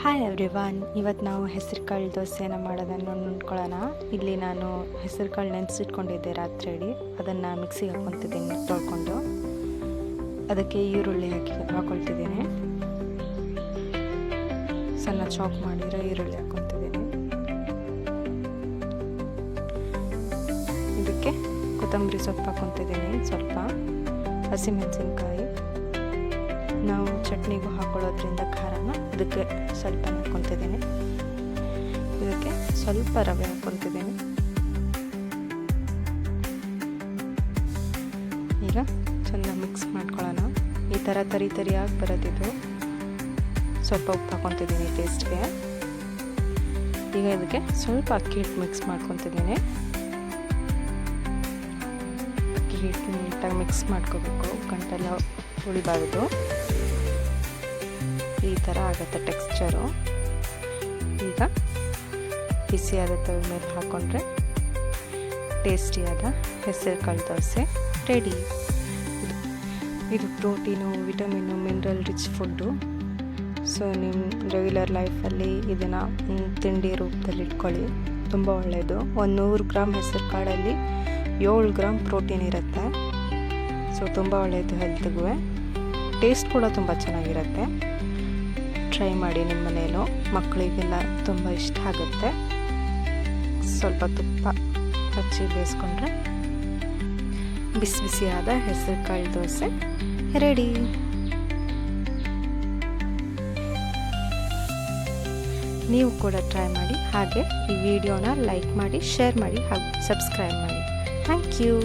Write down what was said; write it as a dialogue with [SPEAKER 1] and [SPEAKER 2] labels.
[SPEAKER 1] Hi everyone, ಇವತ್ತು ನಾವು ಹೆಸರುಕಾಳು ದೋಸೆನ ಮಾಡೋದನ್ನು ನೋಡ್ಕೊಳ್ಳೋಣ. ಇಲ್ಲಿ ನಾನು ಹೆಸರುಕಾಳು ನೆನೆಸಿಟ್ಕೊಂಡಿದ್ದೆ ರಾತ್ರಿ ಇಡೀ. ಅದನ್ನು ಮಿಕ್ಸಿಗೆ ಹಾಕ್ಕೊತಿದ್ದೀನಿ ತೊಳ್ಕೊಂಡು. ಅದಕ್ಕೆ ಈರುಳ್ಳಿ ಹಾಕ್ಕೊಳ್ತಿದ್ದೀನಿ. ಸಣ್ಣ ಚಾಪ್ ಮಾಡಿರೋ ಈರುಳ್ಳಿ ಹಾಕ್ಕೊತಿದ್ದೀನಿ. ಇದಕ್ಕೆ ಕೊತ್ತಂಬರಿ ಸೊಪ್ಪು ಹಾಕ್ಕೊತಿದ್ದೀನಿ, ಸ್ವಲ್ಪ ಹಸಿಮೆಣಸಿನ್ಕಾಯಿ. ನಾವು ಚಟ್ನಿಗೂ ಹಾಕೊಳ್ಳೋದ್ರಿಂದ ಖಾರನ ಇದಕ್ಕೆ ಸ್ವಲ್ಪ ಹಾಕ್ಕೊತಿದ್ದೀನಿ. ಇದಕ್ಕೆ ಸ್ವಲ್ಪ ರವೆ ಹಾಕ್ಕೊತಿದ್ದೀನಿ. ಈಗ ಚೆಂದ ಮಿಕ್ಸ್ ಮಾಡ್ಕೊಳ್ಳೋಣ. ಈ ಥರ ತರಿಯಾಗಿ ಬರೋದಿದು. ಸ್ವಲ್ಪ ಉಪ್ಪು ಹಾಕ್ಕೊತಿದ್ದೀನಿ ಟೇಸ್ಟ್ಗೆ. ಈಗ ಇದಕ್ಕೆ ಸ್ವಲ್ಪ ಅಕ್ಕಿ ಹಿಟ್ಟು ಮಿಕ್ಸ್ ಮಾಡ್ಕೊತಿದ್ದೀನಿ. ಅಕ್ಕಿ ಹಿಟ್ಟು ನೀಟಾಗಿ ಮಿಕ್ಸ್ ಮಾಡ್ಕೋಬೇಕು, ಗಂಟೆಲ್ಲ ಉಳಿಬಾರ್ದು. ಈ ಥರ ಆಗುತ್ತೆ ಟೆಕ್ಸ್ಚರು. ಈಗ ಬಿಸಿಯಾದ ತವ ಮೇಲೆ ಹಾಕ್ಕೊಂಡ್ರೆ ಟೇಸ್ಟಿಯಾದ ಹೆಸರುಕಾಳು ದೋಸೆ ರೆಡಿ. ಇದು protein, vitamin, mineral rich food. So ನಿಮ್ಮ ರೆಗ್ಯುಲರ್ ಲೈಫಲ್ಲಿ ಇದನ್ನು ತಿಂಡಿ ರೂಪದಲ್ಲಿ ಇಟ್ಕೊಳ್ಳಿ, ತುಂಬ ಒಳ್ಳೆಯದು. 100 ಗ್ರಾಮ್ ಹೆಸರುಕಾಳಲ್ಲಿ 7 ಗ್ರಾಮ್ ಪ್ರೋಟೀನ್ ಇರುತ್ತೆ. ಸೊ ತುಂಬ ಒಳ್ಳೆಯದು ಹೆಲ್ತ್ಗೂ. ಟೇಸ್ಟ್ ಕೂಡ ತುಂಬ ಚೆನ್ನಾಗಿರುತ್ತೆ. ಟ್ರೈ ಮಾಡಿ ನಿಮ್ಮ ಮನೇಲೂ. ಮಕ್ಕಳಿಗೆಲ್ಲ ತುಂಬ ಇಷ್ಟ ಆಗುತ್ತೆ. ಸ್ವಲ್ಪ ತುಪ್ಪ ಹಚ್ಚಿ ಬೇಯಿಸ್ಕೊಂಡ್ರೆ ಬಿಸಿ ಬಿಸಿಯಾದ ಹೆಸರುಕಾಳು ದೋಸೆ ರೆಡಿ. ನೀವು ಕೂಡ ಟ್ರೈ ಮಾಡಿ. ಹಾಗೆ ಈ ವಿಡಿಯೋನ ಲೈಕ್ ಮಾಡಿ, ಶೇರ್ ಮಾಡಿ ಹಾಗೂ ಸಬ್ಸ್ಕ್ರೈಬ್ ಮಾಡಿ. Thank you.